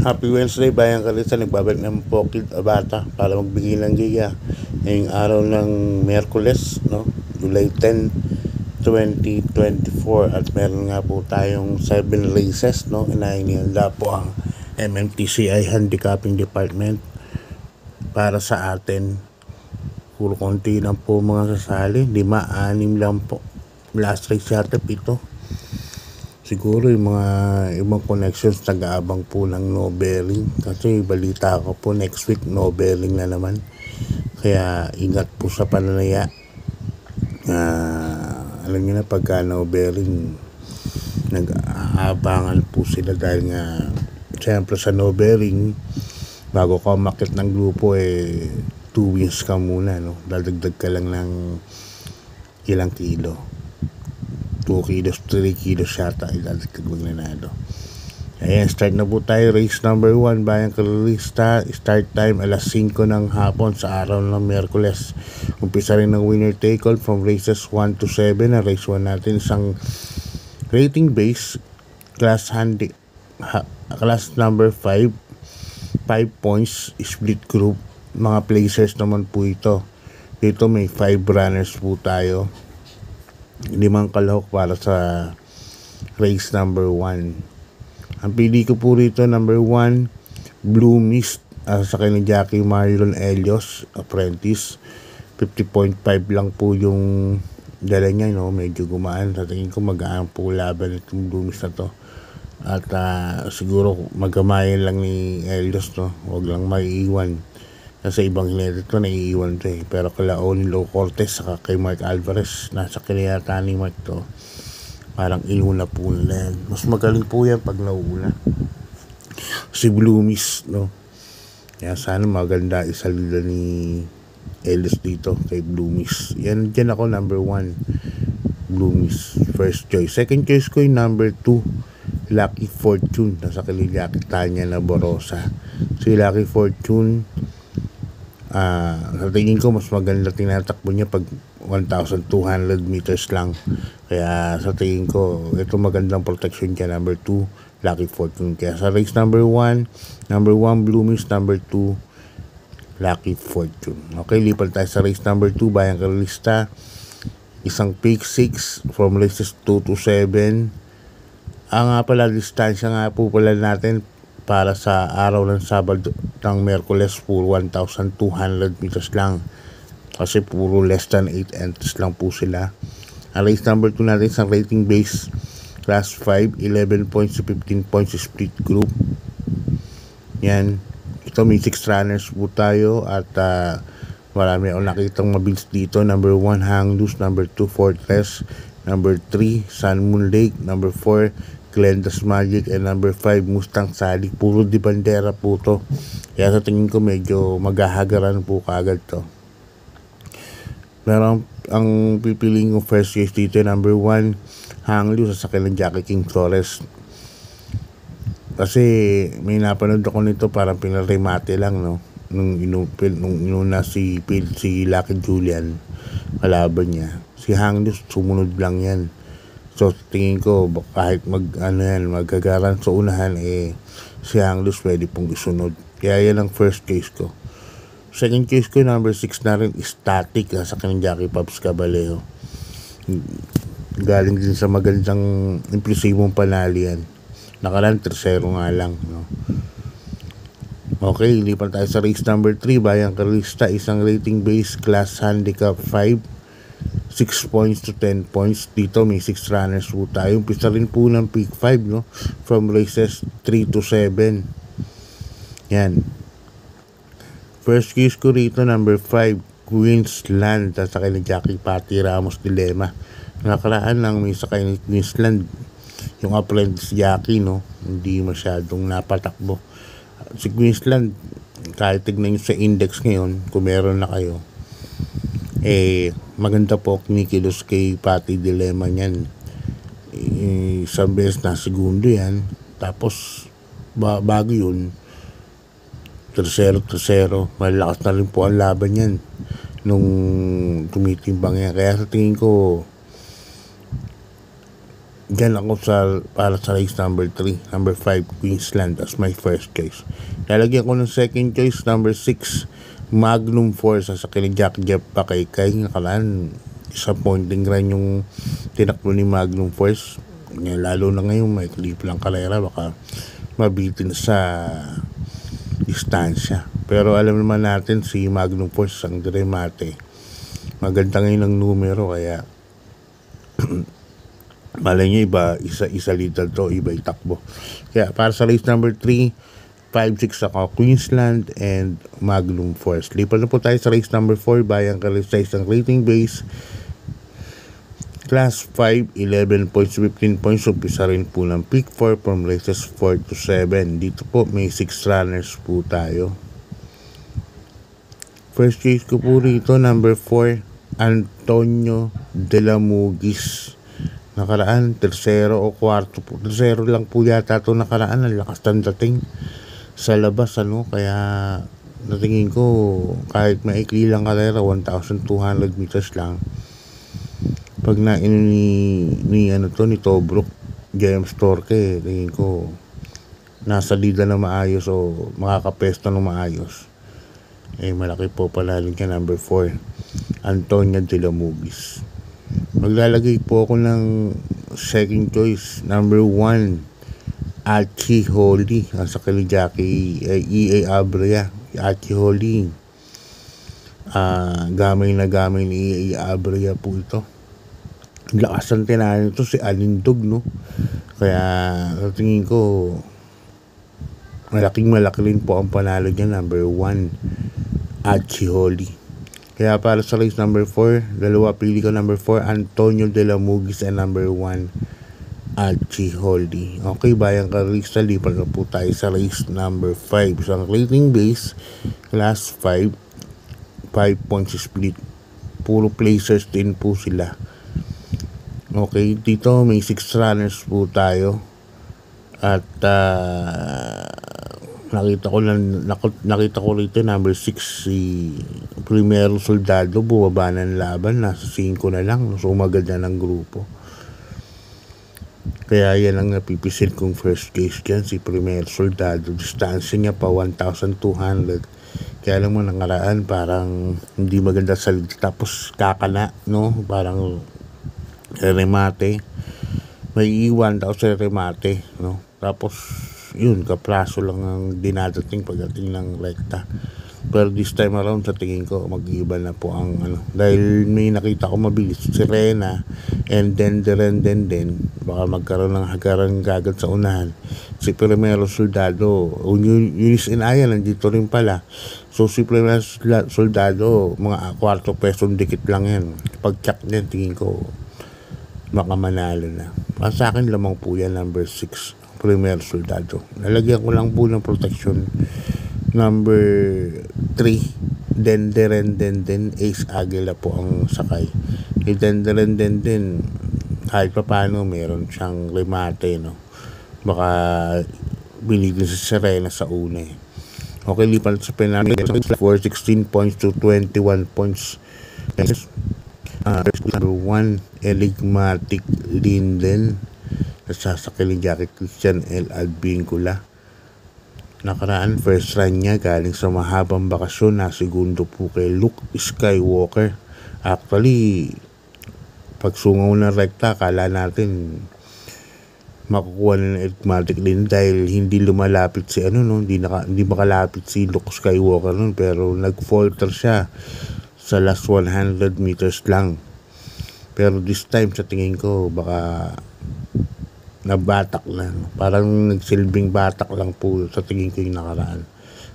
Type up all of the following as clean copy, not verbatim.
Happy Wednesday, Bayang Kalista. Nagbabalik ng Pokid Abata para magbigay ng giga ngayong araw ng Miyerkules, no? July 10, 2024. At meron nga po tayong 7 races, no? Inainihanda po ang MMTCI Handicapping Department para sa atin. Puro konti lang po mga sasali, 5-6 lang po. Last race yata 7. Siguro yung mga ibang connections nag-aabang po ng no bearing, kasi balita ko po next week no bearing na naman, kaya ingat po sa pananaya. Alam nyo na, pagka no bearing nag-aabangan po sila dahil nga siyempre sa no bearing bago ka umakit ng grupo 2 wins ka muna, no? Dadagdag ka lang ng ilang kilo, 2 kilos, 3 kilos yata idadagdag magnanado. Ayan, start na po tayo. Race number 1, Bayang Kalista. Start time alas 5 ng hapon sa araw ng Miyerkules. Umpisa rin ng winner take all from races 1 to 7. Ang race 1 natin isang rating base class number 5, 5 points split group. Mga placers naman po ito. Dito may 5 runners po tayo, 5 kalahok para sa race number 1. Ang pili ko po rito, number 1, Blue Mist, sa kanya Jackie Marlon Elios, apprentice. 50.5 lang po yung dala niya, no? Medyo gumaan. Sa tingin ko magaan po laban itong Blue Mist na to. At siguro magamayan lang ni Elios, no? Huwag lang maiiwan. Kasi ibang hinete ito, naiiwan ito Pero kala Onilo Cortez saka kay Mark Alvarez, nasa kinayata ni Mark to. Parang inuna po nila yan. Mas magaling po yan pag nauna si Blue Mist, no? Kaya sana maganda isalida ni Elias dito kay Blue Mist. Yan, dyan ako number 1, Blue Mist, first choice. Second choice ko yung number 2, Lucky Fortune, nasa Kalilaki Tanya na Borosa. Si Lucky Fortune, sa tingin ko mas maganda tinatakbo niya pag 1,200 meters lang. Kaya sa tingin ko ito magandang protection niya, number 2, Lucky Fortune. Kaya sa race number 1, Blue Mist, number 2, Lucky Fortune. Okay, lipat tayo sa race number 2, Bayang Kalista. Isang pick 6 from races 2 to 7. Ang pala distansya nga po pala natin para sa araw ng Sabado ng Miyerkules, puro 1,200 meters lang. Kasi puro less than 8 entries lang po sila. Ang race number 2 natin sa rating base class 5, 11 points to 15 points split group. Yan. Ito may 6 runners po tayo at marami akong nakitang mabilis dito. Number 1, Hang Loose. Number 2, Fortress. Number 3, Sun Moon Lake. Number 4, Glenda's Magic. And number 5, Mustang Sally. Puro di bandera po to. Kaya sa tingin ko medyo maghahagaran po kaagad to. Pero ang pipiliin ko first case dito, number 1, Hang Loose, sa sakyan ng Jackie King Flores. Kasi may napanood ako nito, parang pinaremate lang, no? Nung inuna si Lucky Julian, kalaban niya. Si Hang Loose, sumunod lang yan. So tingin ko kahit magagaran sa unahan, si Hang Loose pwede pong isunod. Kaya yan ang first case ko. Second case ko, number 6 na rin, Static, sa kanyang Jackie Pops Caballero. Galing din sa magandang impulsibong panali yan. Nakaraan 3-0 nga lang, no? Okay, lipat tayo sa race number 3, Bayang Kalista. Isang rating base class handicap 5, 6 points to 10 points. Dito may 6 runners po tayo. Umpisa rin po ng peak 5, no? From races 3 to 7. Yan. First case ko rito, number 5, Queensland, sa kay ni Jackie Patty Ramos Dilema. Nakaraan lang may sakay ni Queensland, yung apprentice Jackie, no? Hindi masyadong napatakbo. Si Queensland, kahit tignan nyo sa index ngayon, kung meron na kayo, maganda po kinikilos kay Patty Dilema niyan. Isang beses na segundo yan, tapos bago yun 3-0, malakas na rin po ang laban yan nung tumitimbang yan. Kaya sa tingin ko Diyan ako para sa race number 3, number 5, Queensland as my first choice. Lalagyan ko ng second choice, number 6, Magnum Force sa kini Jack Jeff Pakay-Kay. Nakalaan, disappointing rin yung tinakbo ni Magnum Force. Lalo na ngayon, may clip lang karera, baka mabitin sa distansya. Pero alam naman natin si Magnum Force ang Remate. Maganda ngayon ang numero, kaya malay nyo iba, isa little to, iba itakbo. Kaya para sa race number 3, 5-6 ako, Queensland and Magnum Force. Lipat na po tayo sa race number 4, bayang ka-size ng rating base. Class 5, 11 points, 15 points. Umpisa rin po ng pick 4 from races 4 to 7. Dito po may 6 runners po tayo. First choice ko po rito, number 4, Antonio de la Mugis. Nakaraan, tercero o kwarto po. Tercero lang po yata ito nakaraan. Ang lakas ng dating sa labas, kaya natingin ko kahit maikli lang karera, 1,200 meters lang. Pag ni Tobruk, James Torque, tingin ko nasa lida na maayos o makakapesto na maayos. Malaki po pala rin ka number 4, Antonio de la Mugis. Maglalagay po ako ng second choice, number 1, Archie Holly sa kay Jackie EA Abrea. Archie Holly, gamay ni EA Abrea po ito. Lakas ang tinahan ito si Alindog, kaya tingin ko malaki rin po ang panalo niya, number 1, Archie Holly. Kaya para sa race number 4, dalawa pili ko, number 4, Antonio de la Mugis and number 1, Archie Holly. Okay, bayang ka-race, lipat na po tayo sa race number 5. So, ang rating base, class 5, 5 points split. Puro placers din po sila. Okay, dito may 6 runners po tayo. At nakita ko rito number 6 si Primero Soldado, bumaba ng laban, nasa 5 na lang, so maganda ng grupo. Kaya yan ang napipisil kong first case dyan, si Primero Soldado. Distansya niya pa 1,200. Kaya alam mo, nangaraan parang hindi maganda sa lead, tapos kakana, parang remate, may iwan daw sa remate, tapos yun, kapraso lang ang dinadating pagdating ng rekta. Pero this time around, sa tingin ko mag-iiba na po ang dahil may nakita ko mabilis si Rena, and then baka magkaroon ng hagaran gagad sa unahan si Primero Soldado. Yunis and Aya nandito rin pala, so si Primero Soldado mga kwarto pesong dikit lang yan. Pag check niyan, tingin ko baka manalo na. Sa akin lamang po yan, number 6, Primero Soldado. Nalagyan ko lang po ng protection, number 3, Denderen, Ace Aguila po ang sakay. Denderen, kahit pa paano meron siyang remate, baka binigyan si Serena sa una. Okay, lipat sa penalty, 16 points to 21 points. Number 1, Enigmatic Linden, nasasakay ni Jackie Christian L. Advincula. Nakaraan, first run niya galing sa mahabang bakasyon, na segundo po kay Luke Skywalker. Actually, pagsungaw ng rekta, kala natin makukuha na ng Enigmatic Linden dahil hindi lumalapit si hindi makalapit si Luke Skywalker pero nag-falter siya sa last 100 meters lang. Pero this time, sa tingin ko, baka nabatak na. Parang nagsilbing batak lang po sa tingin ko yung nakaraan.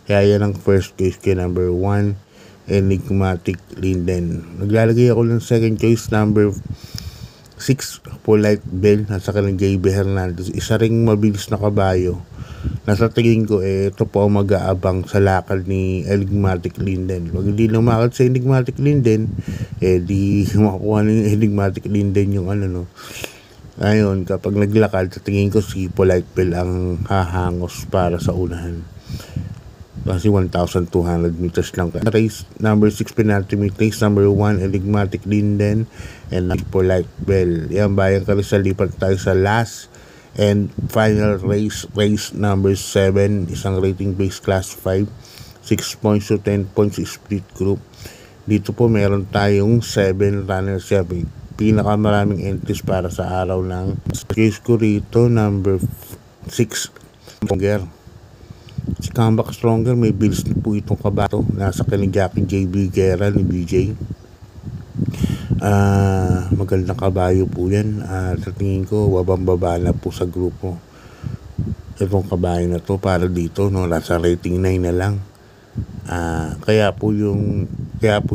Kaya yan ang first choice kay number 1, Enigmatic Linden. Naglalagay ako ng second choice, number 6, Polite Bell, nasa kanilang JB Hernandez. Isa ring mabilis na kabayo. Nasa tingin ko, ito po ang mag-aabang sa lakad ni Enigmatic Linden. Pag hindi lumakad sa Enigmatic Linden, di makukuha ng Enigmatic Linden yung Ngayon, kapag naglakad, sa tingin ko si Polite Bell ang hahangos para sa unahan. Kasi 1,200 meters lang. Race number 6, penalty meet. Race number 1, enigmatic Linden. And for light bell. Yan, bayan ka rin sa lipat tayo sa last and final race. Race number 7, isang rating base class 5. 6 points to 10 points split group. Dito po meron tayong 7 runners. Pinakamaraming entries para sa araw ng case ko rito, number 6, Stronger. Si Comeback Stronger, may bills na po itong kabato. Nasa kanyang Jackie JB Guerra ni BJ. Magandang kabayo po yan. Sa tingin ko, wabang-baba na po sa grupo. Itong kabayo na to para dito, no, nasa rating 9 na lang. Kaya po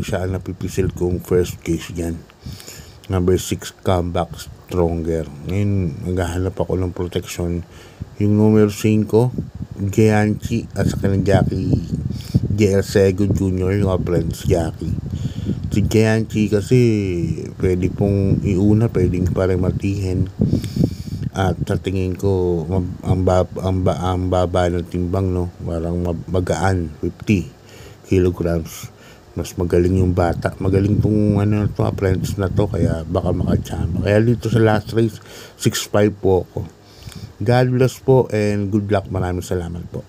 siya ang napipisil kong first case dyan. Number 6, Comeback Stronger. Ngayon, naghahanap ako ng protection. Yung numero 5, Gianchi, at sa kanyang Jackie JL Sego Jr., yung friends Jackie. Si Gianchi kasi pwede pong iuna, pwedeng parang matihin. At sa tingin ko, ang baba ng timbang, no? Parang magaan, 50 kilograms. Mas magaling yung bata. Magaling tong apprentice na to, kaya baka makachama. Kaya dito sa last race, 6'5 po ako. God bless po and good luck. Maraming salamat po.